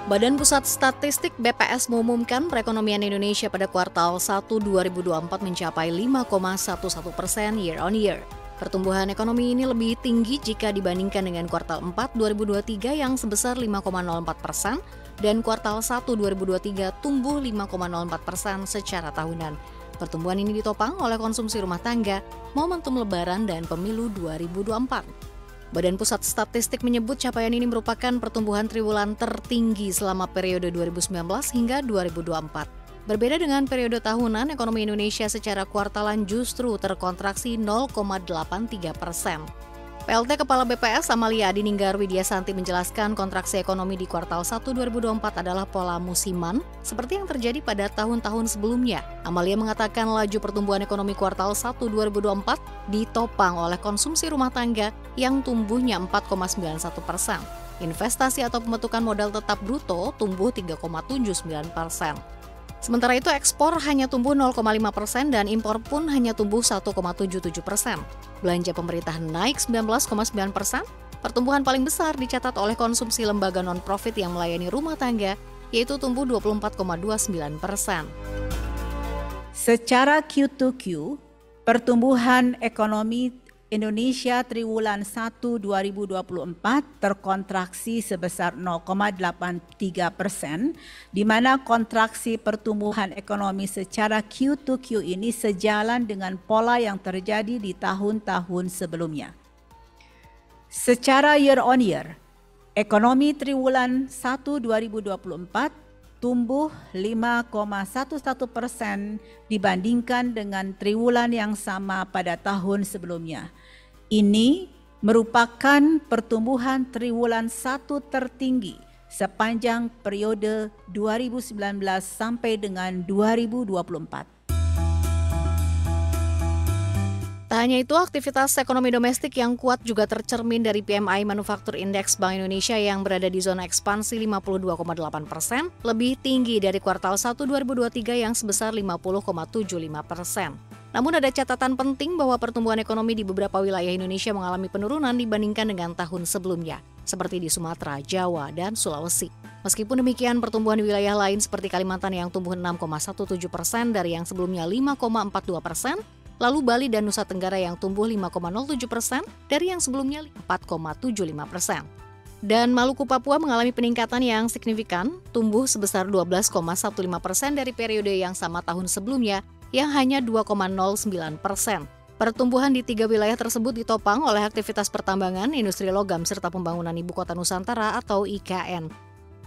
Badan Pusat Statistik BPS mengumumkan perekonomian Indonesia pada kuartal 1 2024 mencapai 5,11% year on year. Pertumbuhan ekonomi ini lebih tinggi jika dibandingkan dengan kuartal 4 2023 yang sebesar 5,04% dan kuartal 1 2023 tumbuh 5,04% secara tahunan. Pertumbuhan ini ditopang oleh konsumsi rumah tangga, momentum lebaran dan pemilu 2024. Badan Pusat Statistik menyebut capaian ini merupakan pertumbuhan triwulan tertinggi selama periode 2019 hingga 2024. Berbeda dengan periode tahunan, ekonomi Indonesia secara kuartalan justru terkontraksi 0,83%. PLT Kepala BPS Amalia Adininggar Widiasanti menjelaskan kontraksi ekonomi di kuartal 1 2024 adalah pola musiman seperti yang terjadi pada tahun-tahun sebelumnya. Amalia mengatakan laju pertumbuhan ekonomi kuartal 1 2024 ditopang oleh konsumsi rumah tangga yang tumbuhnya 4,91%. Investasi atau pembentukan modal tetap bruto tumbuh 3,79%. Sementara itu ekspor hanya tumbuh 0,5% dan impor pun hanya tumbuh 1,77%. Belanja pemerintah naik 19,9%. Pertumbuhan paling besar dicatat oleh konsumsi lembaga non-profit yang melayani rumah tangga, yaitu tumbuh 24,29%. Secara Q2Q, pertumbuhan ekonomi Indonesia triwulan 1 2024 terkontraksi sebesar 0,83%, di mana kontraksi pertumbuhan ekonomi secara Q2Q ini sejalan dengan pola yang terjadi di tahun-tahun sebelumnya. Secara year on year, ekonomi triwulan 1 2024 tumbuh 5,11% dibandingkan dengan triwulan yang sama pada tahun sebelumnya. Ini merupakan pertumbuhan triwulan 1 tertinggi sepanjang periode 2019 sampai dengan 2024. Tak hanya itu, aktivitas ekonomi domestik yang kuat juga tercermin dari PMI Manufaktur Indeks Bank Indonesia yang berada di zona ekspansi 52,8%, lebih tinggi dari kuartal 1 2023 yang sebesar 50,75%. Namun ada catatan penting bahwa pertumbuhan ekonomi di beberapa wilayah Indonesia mengalami penurunan dibandingkan dengan tahun sebelumnya, seperti di Sumatera, Jawa, dan Sulawesi. Meskipun demikian, pertumbuhan di wilayah lain seperti Kalimantan yang tumbuh 6,17% dari yang sebelumnya 5,42%, lalu Bali dan Nusa Tenggara yang tumbuh 5,07% dari yang sebelumnya 4,75%. Dan Maluku Papua mengalami peningkatan yang signifikan, tumbuh sebesar 12,15% dari periode yang sama tahun sebelumnya yang hanya 2,09%. Pertumbuhan di 3 wilayah tersebut ditopang oleh aktivitas pertambangan, industri logam, serta pembangunan Ibu Kota Nusantara atau IKN.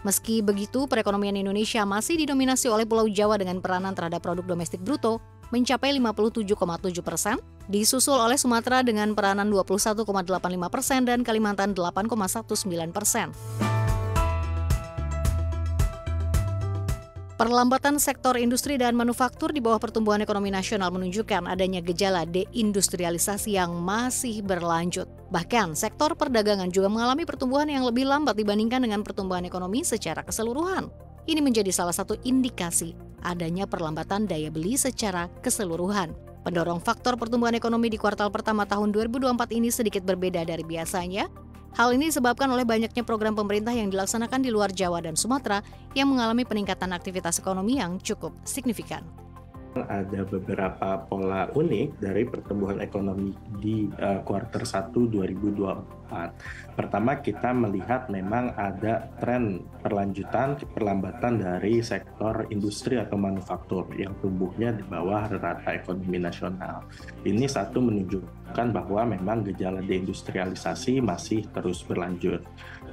Meski begitu, perekonomian Indonesia masih didominasi oleh Pulau Jawa dengan peranan terhadap produk domestik bruto mencapai 57,7%, disusul oleh Sumatera dengan peranan 21,85% dan Kalimantan 8,19%. Perlambatan sektor industri dan manufaktur di bawah pertumbuhan ekonomi nasional menunjukkan adanya gejala deindustrialisasi yang masih berlanjut. Bahkan, sektor perdagangan juga mengalami pertumbuhan yang lebih lambat dibandingkan dengan pertumbuhan ekonomi secara keseluruhan. Ini menjadi salah satu indikasi adanya perlambatan daya beli secara keseluruhan. Pendorong faktor pertumbuhan ekonomi di kuartal pertama tahun 2024 ini sedikit berbeda dari biasanya. Hal ini disebabkan oleh banyaknya program pemerintah yang dilaksanakan di luar Jawa dan Sumatera yang mengalami peningkatan aktivitas ekonomi yang cukup signifikan. Ada beberapa pola unik dari pertumbuhan ekonomi di kuartal 1 2024. Pertama, kita melihat memang ada tren perlambatan dari sektor industri atau manufaktur yang tumbuhnya di bawah rata ekonomi nasional. Ini satu menunjukkan bahwa memang gejala deindustrialisasi masih terus berlanjut.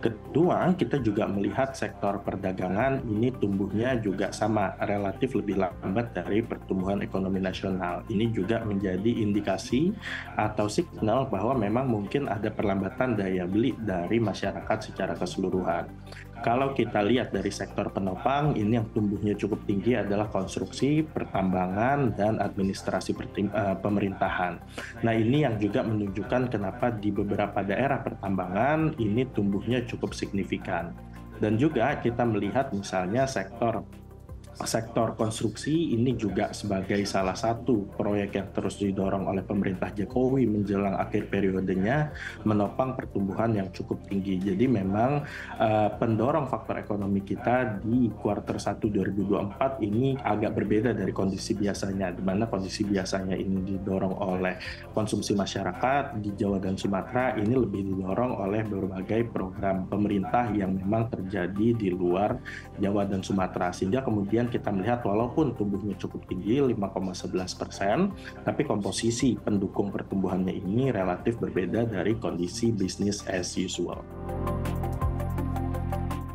Kedua, kita juga melihat sektor perdagangan ini tumbuhnya juga sama, relatif lebih lambat dari pertumbuhan ekonomi nasional. Ini juga menjadi indikasi atau signal bahwa memang mungkin ada perlambatan daya beli dari masyarakat secara keseluruhan. Kalau kita lihat dari sektor penopang, ini yang tumbuhnya cukup tinggi adalah konstruksi, pertambangan, dan administrasi pemerintahan. Nah, ini yang juga menunjukkan kenapa di beberapa daerah pertambangan ini tumbuhnya cukup signifikan. Dan juga kita melihat misalnya sektor sektor konstruksi ini juga sebagai salah satu proyek yang terus didorong oleh pemerintah Jokowi menjelang akhir periodenya menopang pertumbuhan yang cukup tinggi. Jadi memang pendorong faktor ekonomi kita di kuartal 1 2024 ini agak berbeda dari kondisi biasanya, di mana kondisi biasanya ini didorong oleh konsumsi masyarakat. Di Jawa dan Sumatera ini lebih didorong oleh berbagai program pemerintah yang memang terjadi di luar Jawa dan Sumatera, sehingga kemudian kita melihat walaupun tumbuhnya cukup tinggi 5,11%, tapi komposisi pendukung pertumbuhannya ini relatif berbeda dari kondisi business as usual.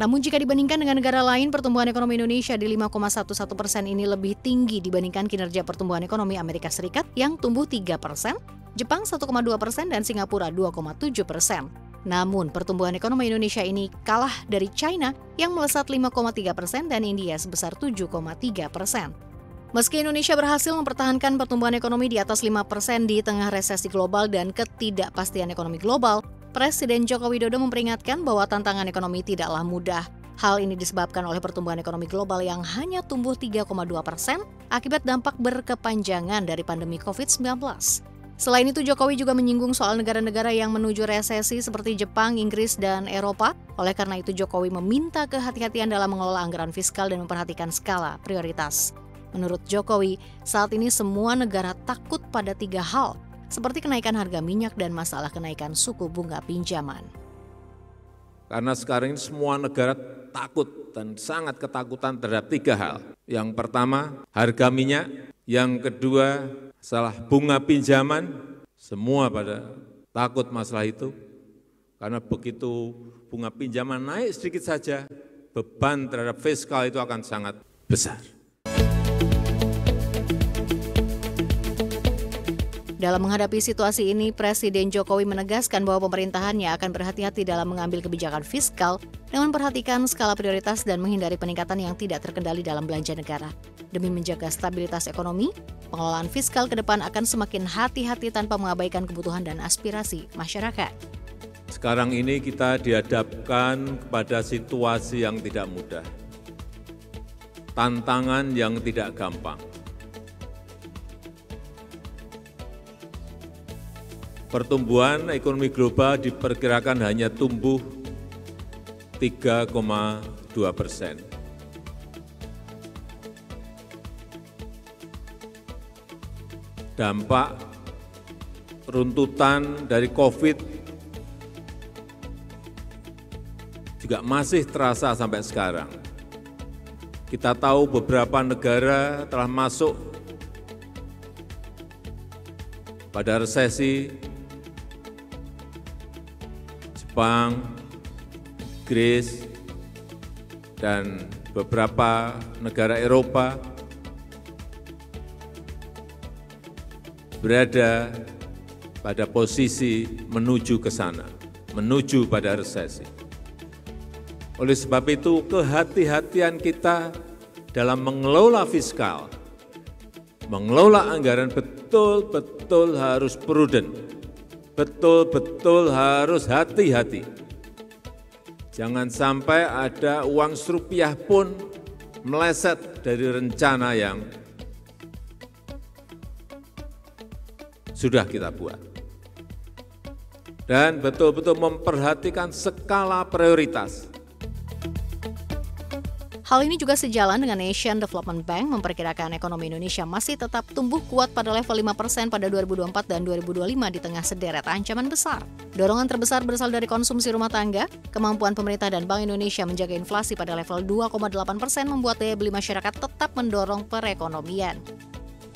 Namun jika dibandingkan dengan negara lain, pertumbuhan ekonomi Indonesia di 5,11% ini lebih tinggi dibandingkan kinerja pertumbuhan ekonomi Amerika Serikat yang tumbuh 3%, Jepang 1,2%, dan Singapura 2,7%. Namun, pertumbuhan ekonomi Indonesia ini kalah dari China yang melesat 5,3% dan India sebesar 7,3%. Meski Indonesia berhasil mempertahankan pertumbuhan ekonomi di atas 5% di tengah resesi global dan ketidakpastian ekonomi global, Presiden Joko Widodo memperingatkan bahwa tantangan ekonomi tidaklah mudah. Hal ini disebabkan oleh pertumbuhan ekonomi global yang hanya tumbuh 3,2% akibat dampak berkepanjangan dari pandemi COVID-19. Selain itu, Jokowi juga menyinggung soal negara-negara yang menuju resesi seperti Jepang, Inggris, dan Eropa. Oleh karena itu, Jokowi meminta kehati-hatian dalam mengelola anggaran fiskal dan memperhatikan skala prioritas. Menurut Jokowi, saat ini semua negara takut pada 3 hal, seperti kenaikan harga minyak dan masalah kenaikan suku bunga pinjaman. Karena sekarang ini semua negara takut dan sangat ketakutan terhadap 3 hal. Yang pertama, harga minyak. Yang kedua, masalah bunga pinjaman. Semua pada takut masalah itu. Karena begitu bunga pinjaman naik sedikit saja, beban terhadap fiskal itu akan sangat besar. Dalam menghadapi situasi ini, Presiden Jokowi menegaskan bahwa pemerintahannya akan berhati-hati dalam mengambil kebijakan fiskal dengan memperhatikan skala prioritas dan menghindari peningkatan yang tidak terkendali dalam belanja negara. Demi menjaga stabilitas ekonomi, pengelolaan fiskal ke depan akan semakin hati-hati tanpa mengabaikan kebutuhan dan aspirasi masyarakat. Sekarang ini kita dihadapkan kepada situasi yang tidak mudah, tantangan yang tidak gampang. Pertumbuhan ekonomi global diperkirakan hanya tumbuh 3,2%. Dampak runtutan dari COVID juga masih terasa sampai sekarang. Kita tahu beberapa negara telah masuk pada resesi. Jepang, Inggris, dan beberapa negara Eropa berada pada posisi menuju ke sana, menuju pada resesi. Oleh sebab itu, kehati-hatian kita dalam mengelola fiskal, mengelola anggaran betul-betul harus prudent. Betul-betul harus hati-hati. Jangan sampai ada uang serupiah pun meleset dari rencana yang sudah kita buat. Dan betul-betul memperhatikan skala prioritas. Hal ini juga sejalan dengan Asian Development Bank memperkirakan ekonomi Indonesia masih tetap tumbuh kuat pada level 5% pada 2024 dan 2025 di tengah sederet ancaman besar. Dorongan terbesar berasal dari konsumsi rumah tangga, kemampuan pemerintah dan Bank Indonesia menjaga inflasi pada level 2,8% membuat daya beli masyarakat tetap mendorong perekonomian.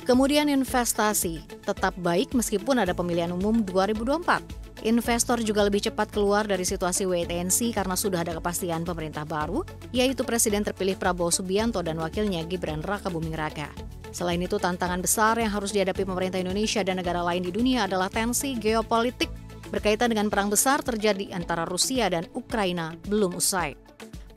Kemudian investasi tetap baik meskipun ada pemilihan umum 2024. Investor juga lebih cepat keluar dari situasi wait and see karena sudah ada kepastian pemerintah baru, yaitu Presiden terpilih Prabowo Subianto dan wakilnya Gibran Rakabuming Raka. Selain itu, tantangan besar yang harus dihadapi pemerintah Indonesia dan negara lain di dunia adalah tensi geopolitik berkaitan dengan perang besar terjadi antara Rusia dan Ukraina belum usai.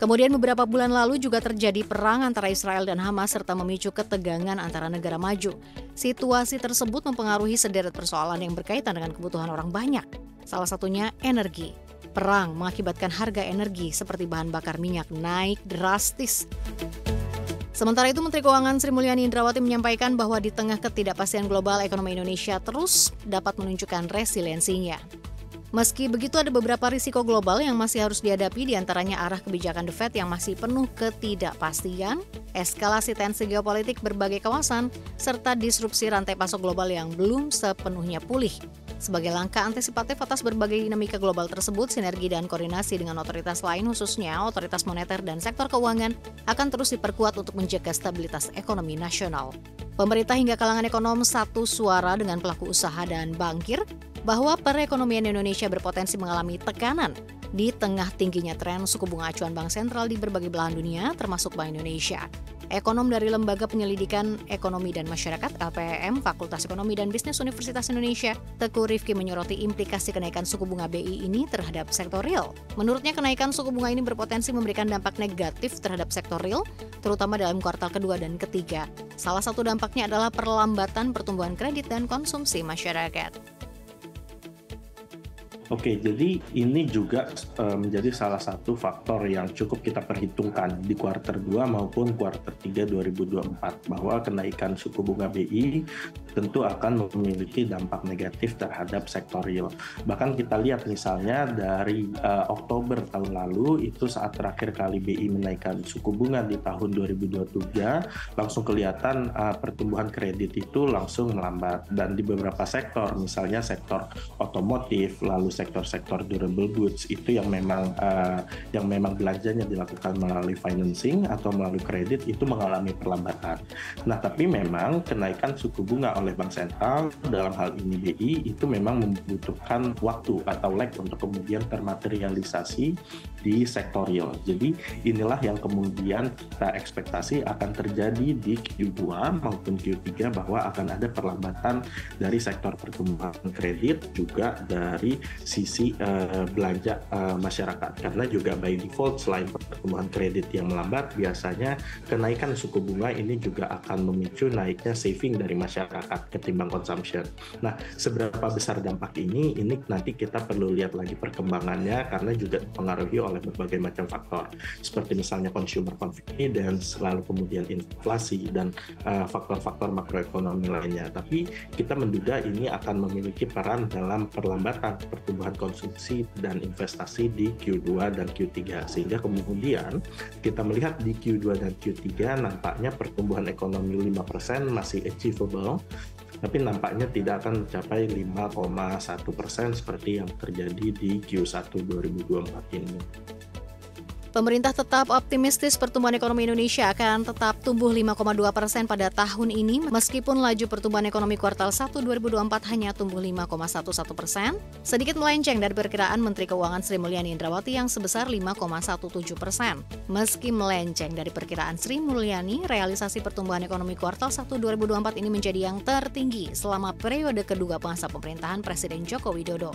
Kemudian beberapa bulan lalu juga terjadi perang antara Israel dan Hamas serta memicu ketegangan antara negara maju. Situasi tersebut mempengaruhi sederet persoalan yang berkaitan dengan kebutuhan orang banyak. Salah satunya energi. Perang mengakibatkan harga energi seperti bahan bakar minyak naik drastis. Sementara itu, Menteri Keuangan Sri Mulyani Indrawati menyampaikan bahwa di tengah ketidakpastian global, ekonomi Indonesia terus dapat menunjukkan resiliensinya. Meski begitu, ada beberapa risiko global yang masih harus dihadapi, diantaranya arah kebijakan The Fed yang masih penuh ketidakpastian, eskalasi tensi geopolitik berbagai kawasan, serta disrupsi rantai pasok global yang belum sepenuhnya pulih. Sebagai langkah antisipatif atas berbagai dinamika global tersebut, sinergi dan koordinasi dengan otoritas lain, khususnya otoritas moneter dan sektor keuangan, akan terus diperkuat untuk menjaga stabilitas ekonomi nasional. Pemerintah hingga kalangan ekonom satu suara dengan pelaku usaha dan bankir bahwa perekonomian Indonesia berpotensi mengalami tekanan di tengah tingginya tren suku bunga acuan Bank Sentral di berbagai belahan dunia, termasuk Bank Indonesia. Ekonom dari Lembaga Penyelidikan Ekonomi dan Masyarakat (LPM) Fakultas Ekonomi dan Bisnis Universitas Indonesia, Teguh Rifki menyoroti implikasi kenaikan suku bunga BI ini terhadap sektor real. Menurutnya, kenaikan suku bunga ini berpotensi memberikan dampak negatif terhadap sektor real, terutama dalam kuartal kedua dan ketiga. Salah satu dampaknya adalah perlambatan pertumbuhan kredit dan konsumsi masyarakat. Oke, jadi ini juga menjadi salah satu faktor yang cukup kita perhitungkan di kuartal 2 maupun kuartal 3 2024, bahwa kenaikan suku bunga BI tentu akan memiliki dampak negatif terhadap sektor real. Bahkan kita lihat misalnya dari Oktober tahun lalu, itu saat terakhir kali BI menaikkan suku bunga di tahun 2023, langsung kelihatan pertumbuhan kredit itu langsung melambat. Dan di beberapa sektor, misalnya sektor otomotif, lalu sektor-sektor durable goods itu yang memang belanjanya dilakukan melalui financing atau melalui kredit itu mengalami perlambatan. Nah, tapi memang kenaikan suku bunga oleh Bank Sentral dalam hal ini BI itu memang membutuhkan waktu atau lag untuk kemudian termaterialisasi di sektor real. Jadi inilah yang kemudian kita ekspektasi akan terjadi di Q2 maupun Q3, bahwa akan ada perlambatan dari sektor pertumbuhan kredit juga dari sisi belanja masyarakat, karena juga by default selain pertumbuhan kredit yang melambat, biasanya kenaikan suku bunga ini juga akan memicu naiknya saving dari masyarakat ketimbang consumption. Nah, seberapa besar dampak ini nanti kita perlu lihat lagi perkembangannya, karena juga dipengaruhi oleh berbagai macam faktor, seperti misalnya consumer confidence, lalu kemudian inflasi dan faktor-faktor makroekonomi lainnya. Tapi kita menduga ini akan memiliki peran dalam perlambatan pertumbuhan konsumsi dan investasi di Q2 dan Q3, sehingga kemudian kita melihat di Q2 dan Q3 nampaknya pertumbuhan ekonomi 5% masih achievable, tapi nampaknya tidak akan mencapai 5,1% seperti yang terjadi di Q1 2024 ini. Pemerintah tetap optimistis pertumbuhan ekonomi Indonesia akan tetap tumbuh 5,2% pada tahun ini, meskipun laju pertumbuhan ekonomi kuartal 1 2024 hanya tumbuh 5,11%, sedikit melenceng dari perkiraan Menteri Keuangan Sri Mulyani Indrawati yang sebesar 5,17%. Meski melenceng dari perkiraan Sri Mulyani, realisasi pertumbuhan ekonomi kuartal 1 2024 ini menjadi yang tertinggi selama periode kedua masa pemerintahan Presiden Joko Widodo.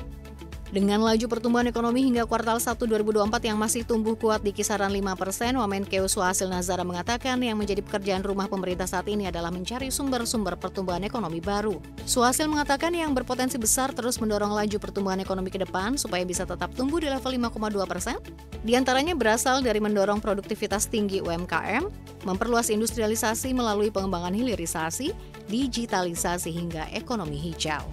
Dengan laju pertumbuhan ekonomi hingga kuartal 1 2024 yang masih tumbuh kuat di kisaran 5%, Wamenkeu Suhasil Nazara mengatakan yang menjadi pekerjaan rumah pemerintah saat ini adalah mencari sumber-sumber pertumbuhan ekonomi baru. Suhasil mengatakan yang berpotensi besar terus mendorong laju pertumbuhan ekonomi ke depan supaya bisa tetap tumbuh di level 5,2%. Di antaranya berasal dari mendorong produktivitas tinggi UMKM, memperluas industrialisasi melalui pengembangan hilirisasi, digitalisasi hingga ekonomi hijau.